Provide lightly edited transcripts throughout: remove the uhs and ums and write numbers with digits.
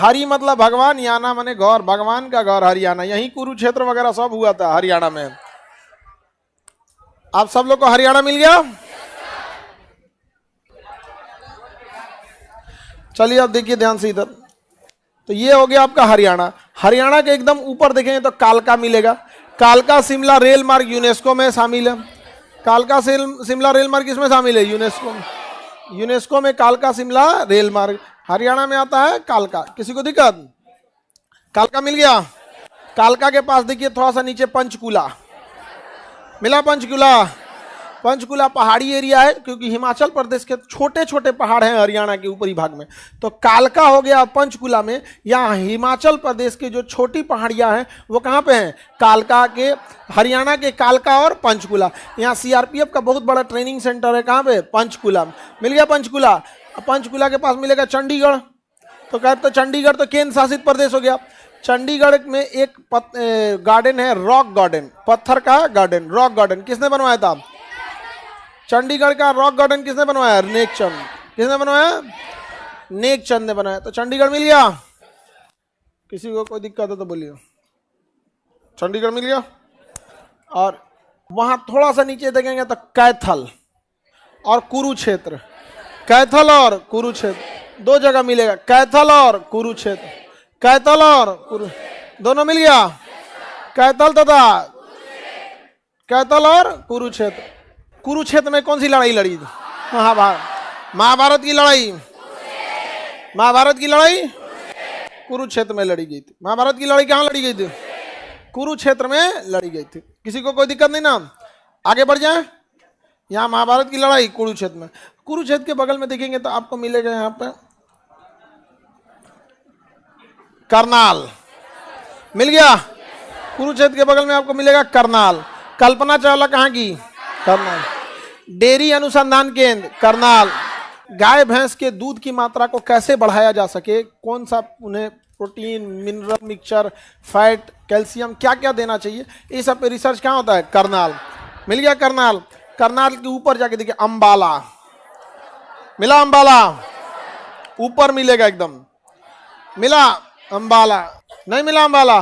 हरि मतलब भगवान, याना माने गौर, भगवान का गौर हरियाणा, यही कुरुक्षेत्र वगैरह सब हुआ था हरियाणा में। आप सब लोग को हरियाणा मिल गया। चलिए अब देखिए ध्यान से इधर, तो ये हो गया आपका हरियाणा। हरियाणा के एकदम ऊपर देखेंगे तो कालका मिलेगा। कालका शिमला रेल मार्ग यूनेस्को में शामिल है। कालका शिमला रेल मार्ग किसमें शामिल है? यूनेस्को में। यूनेस्को में कालका शिमला रेल मार्ग हरियाणा में आता है कालका। किसी को दिक्कत? कालका मिल गया। कालका के पास देखिए थोड़ा सा नीचे पंचकुला मिला। पंचकुला, पंचकुला पहाड़ी एरिया है, क्योंकि हिमाचल प्रदेश के छोटे छोटे पहाड़ हैं हरियाणा के ऊपरी भाग में। तो कालका हो गया पंचकुला में। यहाँ हिमाचल प्रदेश के जो छोटी पहाड़ियाँ हैं वो कहाँ पे हैं? कालका के, हरियाणा के कालका और पंचकुला। यहाँ सीआरपीएफ का बहुत बड़ा ट्रेनिंग सेंटर है। कहाँ पे? पंचकुला। मिल गया पंचकुला। पंचकुला के पास मिलेगा चंडीगढ़। तो कहते तो चंडीगढ़ तो केंद्र शासित प्रदेश हो गया। चंडीगढ़ में एक गार्डन है, रॉक गार्डन, पत्थर का गार्डन, रॉक गार्डन। किसने बनवाया था? चंडीगढ़ का रॉक गार्डन किसने बनवाया? नेकचंद। किसने बनवाया? नेकचंद ने बनाया। तो चंडीगढ़ मिल गया। किसी को कोई दिक्कत हो तो बोलिए। चंडीगढ़ मिल गया। और वहां थोड़ा सा नीचे देखेंगे तो कैथल और कुरुक्षेत्र। कैथल और कुरुक्षेत्र दो जगह मिलेगा। कैथल और कुरुक्षेत्र, कैथल और दोनों मिल गया। कैथल तथा कैथल और कुरुक्षेत्र। कुरुक्षेत्र में कौन सी लड़ाई लड़ी? महाभारत की लड़ाई। महाभारत की लड़ाई कुरुक्षेत्र में लड़ी गई थी। महाभारत की लड़ाई कहाँ लड़ी गई थी? कुरुक्षेत्र में लड़ी गई थी। किसी को कोई दिक्कत नहीं ना? आगे बढ़ जाए। यहाँ महाभारत की लड़ाई कुरुक्षेत्र में। कुरुक्षेत्र के बगल में देखेंगे तो आपको मिलेगा यहाँ पे करनाल। मिल गया। कुरुक्षेत्र के बगल में आपको मिलेगा करनाल। कल्पना चावला कहाँ की? करनाल। डेयरी अनुसंधान केंद्र करनाल। गाय भैंस के दूध की मात्रा को कैसे बढ़ाया जा सके, कौन सा उन्हें protein, mineral mixture, fat, calcium क्या क्या देना चाहिए, ये सब पे रिसर्च कहाँ होता है? करनाल। मिल गया करनाल। करनाल के ऊपर जाके देखिए अंबाला। मिला अंबाला? ऊपर मिलेगा एकदम। मिला अंबाला? नहीं मिला अंबाला?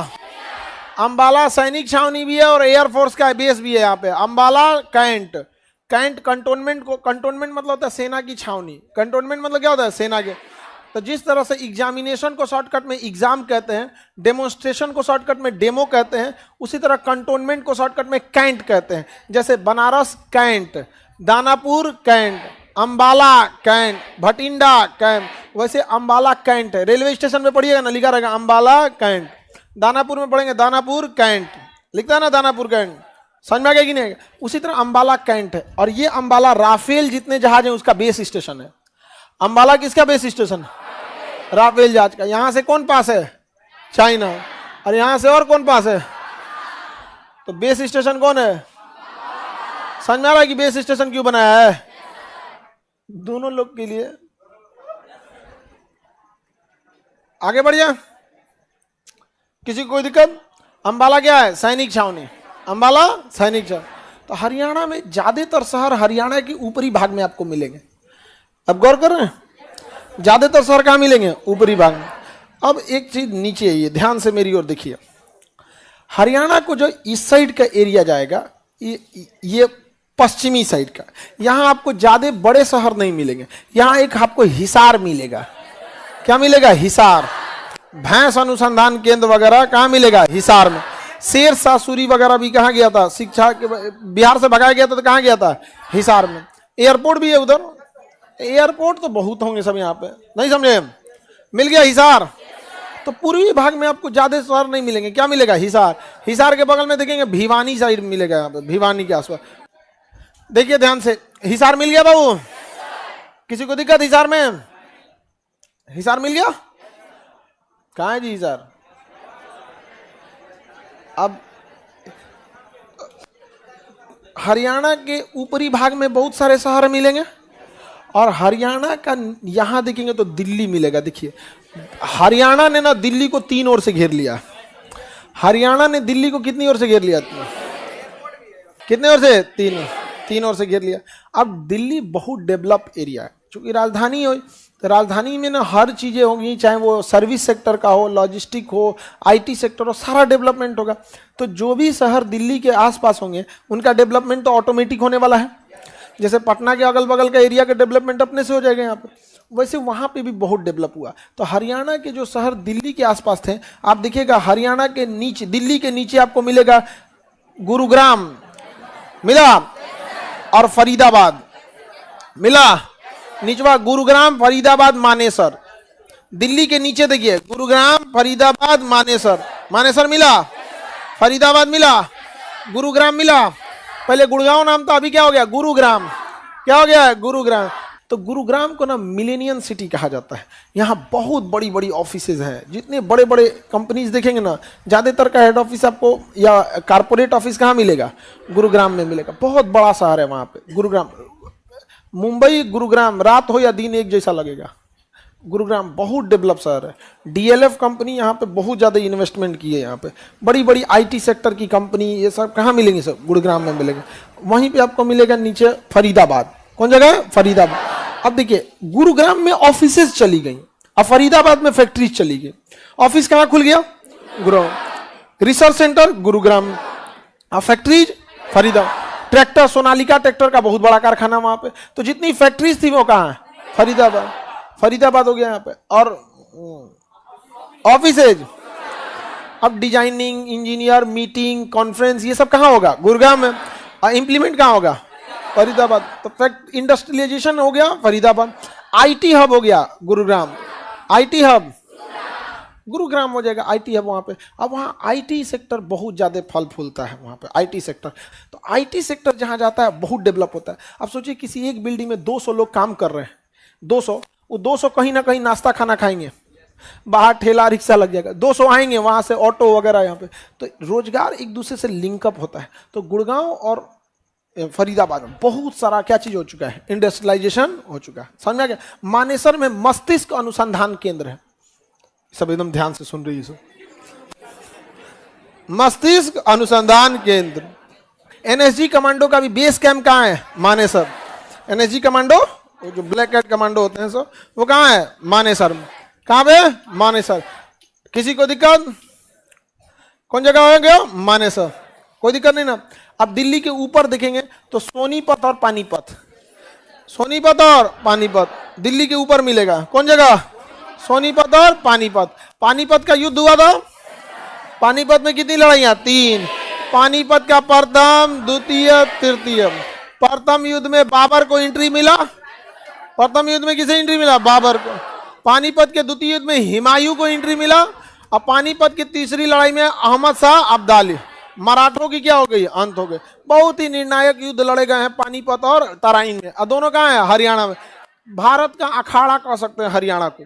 अंबाला सैनिक छावनी भी है और एयरफोर्स का बेस भी है यहाँ पे। अंबाला कैंट। कैंट कंटोनमेंट को, कंटोनमेंट मतलब होता है सेना की छावनी। कंटोनमेंट मतलब क्या होता है? सेना के। तो जिस तरह से एग्जामिनेशन को शॉर्टकट में एग्जाम कहते हैं, डेमोन्स्ट्रेशन को शॉर्टकट में डेमो कहते हैं, उसी तरह कंटोनमेंट को शॉर्टकट में कैंट कहते हैं। जैसे Banaras cantt, Danapur cantt, Ambala cantt, Bathinda cantt, वैसे अंबाला कैंट है। रेलवे स्टेशन पे पढ़िएगा ना, लिखा रहेगा अंबाला कैंट। दानापुर में पढ़ेंगे दानापुर कैंट, लिखता है ना दानापुर कैंट। समझ में आ गया कि नहीं? उसी तरह अंबाला कैंट है। और ये अंबाला राफेल जितने जहाज हैं उसका बेस स्टेशन है। अंबाला किसका बेस स्टेशन? राफेल जहाज का। यहां से कौन पास है? चाइना। और यहां से और कौन पास है? तो बेस स्टेशन कौन है? समझ में आ रहा है कि बेस स्टेशन क्यों बनाया है? दोनों लोग के लिए। आगे बढ़ जा। किसी को कोई दिक्कत? अंबाला क्या है? सैनिक छावनी। अंबाला सैनिक छावनी। तो हरियाणा में ज्यादातर शहर हरियाणा के ऊपरी भाग में आपको मिलेंगे। अब गौर कर रहे हैं, ज्यादातर शहर कहाँ मिलेंगे? ऊपरी भाग में। अब एक चीज नीचे है, ये ध्यान से मेरी ओर देखिए। हरियाणा को जो इस साइड का एरिया जाएगा, ये पश्चिमी साइड का, यहां आपको ज्यादा बड़े शहर नहीं मिलेंगे। यहां एक आपको हिसार मिलेगा। क्या मिलेगा? हिसार। भैंस अनुसंधान केंद्र वगैरह कहाँ मिलेगा? हिसार में। शेर शाह सूरी वगैरह भी कहाँ गया था? शिक्षा के बिहार से भगाया गया था तो कहाँ गया था? हिसार में। एयरपोर्ट भी है उधर। एयरपोर्ट तो बहुत होंगे सब यहाँ पे, नहीं समझे? मिल गया हिसार। तो पूर्वी भाग में आपको ज्यादा शहर नहीं मिलेंगे। क्या मिलेगा? हिसार। हिसार के बगल में देखेंगे भिवानी साइड मिलेगा, यहाँ पे भिवानी के आसपास। देखिए ध्यान से, हिसार मिल गया बाबू? किसी को दिक्कत हिसार में? हिसार मिल गया? कहाँ है जी हिसार? अब हरियाणा के ऊपरी भाग में बहुत सारे शहर मिलेंगे और हरियाणा का यहां देखेंगे तो दिल्ली मिलेगा। देखिए हरियाणा ने ना दिल्ली को 3 ओर से घेर लिया। हरियाणा ने दिल्ली को कितनी ओर से घेर लिया? कितने ओर से? 3 ओर से घेर लिया। अब दिल्ली बहुत डेवलप एरिया है, चूंकि राजधानी हो तो राजधानी में ना हर चीज़ें होंगी, चाहे वो सर्विस सेक्टर का हो, लॉजिस्टिक हो, आईटी सेक्टर हो, सारा डेवलपमेंट होगा। तो जो भी शहर दिल्ली के आसपास होंगे उनका डेवलपमेंट तो ऑटोमेटिक होने वाला है। जैसे पटना के अगल बगल का एरिया का डेवलपमेंट अपने से हो जाएगा यहाँ पे, वैसे वहाँ पे भी बहुत डेवलप हुआ। तो हरियाणा के जो शहर दिल्ली के आसपास थे, आप देखिएगा हरियाणा के नीचे, दिल्ली के नीचे आपको मिलेगा गुरुग्राम मिला और फरीदाबाद मिला, निचवा गुरुग्राम फरीदाबाद मानेसर। दिल्ली के नीचे देखिए गुरुग्राम फरीदाबाद मानेसर, मानेसर मिला, फरीदाबाद मिला, गुरुग्राम मिला। पहले गुड़गांव नाम था, अभी क्या हो गया गुरुग्राम, क्या हो गया गुरुग्राम। तो गुरुग्राम को ना मिलेनियम सिटी कहा जाता है। यहाँ बहुत बड़ी बड़ी ऑफिसेज हैं, जितने बड़े बड़े कंपनीज देखेंगे ना, ज़्यादातर का हेड ऑफिस आपको या कारपोरेट ऑफिस कहाँ मिलेगा, गुरुग्राम में मिलेगा। बहुत बड़ा शहर है वहाँ पे गुरुग्राम। मुंबई गुरुग्राम रात हो या दिन एक जैसा लगेगा। गुरुग्राम बहुत डेवलप शहर है। डीएलएफ कंपनी यहाँ पे बहुत ज़्यादा इन्वेस्टमेंट की है। यहाँ पे बड़ी बड़ी आईटी सेक्टर की कंपनी, ये सब कहाँ मिलेंगी, सब गुरुग्राम में मिलेंगे। वहीं पे आपको मिलेगा नीचे फरीदाबाद, कौन जगह है फरीदाबाद। अब देखिए गुरुग्राम में ऑफिसेज चली गई, अब फरीदाबाद में फैक्ट्रीज चली गई। ऑफिस कहाँ खुल गया, गुरुग्राम। रिसर्च सेंटर गुरुग्राम, अब factories Faridabad. Tractor, Sonalika tractor का बहुत बड़ा कारखाना वहां पे। तो जितनी फैक्ट्रीज थी वो कहाँ है, फरीदाबाद, फरीदाबाद हो गया यहाँ पे। और ऑफिसेज, अब डिजाइनिंग, इंजीनियर, मीटिंग, कॉन्फ्रेंस, ये सब कहाँ होगा, गुरुग्राम में। और इम्प्लीमेंट कहाँ होगा, फरीदाबाद। तो इंडस्ट्रियलाइजेशन हो गया फरीदाबाद। आईटी हब हो गया गुरुग्राम, आईटी हब गुरुग्राम हो जाएगा, आईटी हब वहाँ पे। अब वहाँ आईटी सेक्टर बहुत ज़्यादा फल फूलता है वहाँ पे, आईटी सेक्टर। तो आईटी सेक्टर जहाँ जाता है बहुत डेवलप होता है। अब सोचिए किसी एक बिल्डिंग में 200 लोग काम कर रहे हैं, 200, वो 200 कहीं ना कहीं नाश्ता खाना खाएंगे, बाहर ठेला रिक्शा लग जाएगा, 200 आएंगे वहाँ से ऑटो वगैरह यहाँ पे। तो रोजगार एक दूसरे से लिंकअप होता है। तो गुड़गांव और फरीदाबाद में बहुत सारा क्या चीज हो चुका है, इंडस्ट्रियलाइजेशन हो चुका है। समझ में आ गया। मानेसर में मस्तिष्क अनुसंधान केंद्र है, सब एकदम ध्यान से सुन रही है। मस्तिष्क अनुसंधान केंद्र। एनएसजी कमांडो का भी बेस कैंप कहाँ है, मानेसर। एनएसजी कमांडो, वो जो ब्लैक कैट कमांडो होते हैं सब, वो कहाँ है, मानेसर में। कहाँ पे, मानेसर। किसी को दिक्कत, कौन जगह हो गया, मानेसर, कोई दिक्कत नहीं ना। अब दिल्ली के ऊपर देखेंगे तो सोनीपत और पानीपत, सोनीपत और पानीपत दिल्ली के ऊपर मिलेगा। कौन जगह, सोनीपत और पानीपत। पानीपत का युद्ध हुआ था, पानीपत में कितनी लड़ाइयां, 3। पानीपत का प्रथम, द्वितीय, तृतीय। प्रथम युद्ध में बाबर को एंट्री मिला, प्रथम युद्ध में किसे एंट्री मिला, बाबर को। पानीपत के द्वितीय युद्ध में हुमायूं को एंट्री मिला। और पानीपत की तीसरी लड़ाई में अहमद शाह अब्दाली, मराठों की क्या हो गई, अंत हो गए। बहुत ही निर्णायक युद्ध लड़े गए हैं पानीपत और तराइन में। और दोनों कहाँ है, हरियाणा में। भारत का अखाड़ा कह सकते हैं हरियाणा को।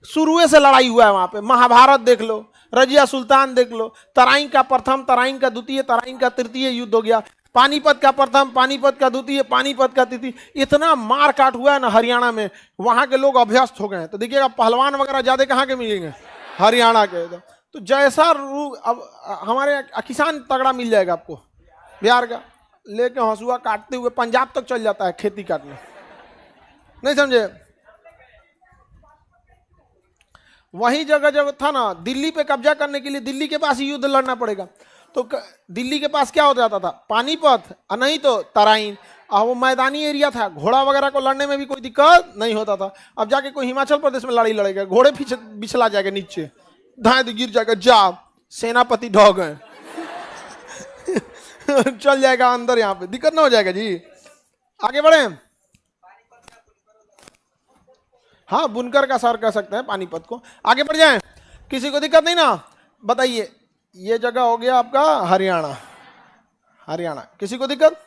शुरू से लड़ाई हुआ है वहां पे। महाभारत देख लो, रजिया सुल्तान देख लो। तराइन का प्रथम, तराइन का द्वितीय, तराइन का तृतीय युद्ध हो गया। पानीपत का प्रथम, पानीपत का द्वितीय, पानीपत का तृतीय। इतना मार काट हुआ है ना हरियाणा में, वहां के लोग अभ्यस्त हो गए हैं। तो देखिएगा पहलवान वगैरह ज्यादा कहाँ के मिलेंगे, हरियाणा के। तो जैसा रूप, अब हमारे किसान तगड़ा मिल जाएगा आपको बिहार का, लेके हंसुआ काटते हुए पंजाब तक चल जाता है खेती काटने, नहीं समझे। वही जगह जब था ना, दिल्ली पे कब्जा करने के लिए दिल्ली के पास ही युद्ध लड़ना पड़ेगा। तो दिल्ली के पास क्या हो जाता था, पानीपत, और नहीं तो तराइन। और वो मैदानी एरिया था, घोड़ा वगैरह को लड़ने में भी कोई दिक्कत नहीं होता था। अब जाके कोई हिमाचल प्रदेश में लड़ाई लड़ेगा, घोड़े बिछला जाएगा नीचे, धाए गिर जाएगा, जा सेनापति ढह गए चल जाएगा अंदर, यहाँ पे दिक्कत ना हो जाएगा जी। आगे बढ़े। हाँ, बुनकर का सर कह सकते हैं पानीपत को। आगे बढ़ जाएं, किसी को दिक्कत नहीं ना। बताइए, ये जगह हो गया आपका हरियाणा, हरियाणा। किसी को दिक्कत,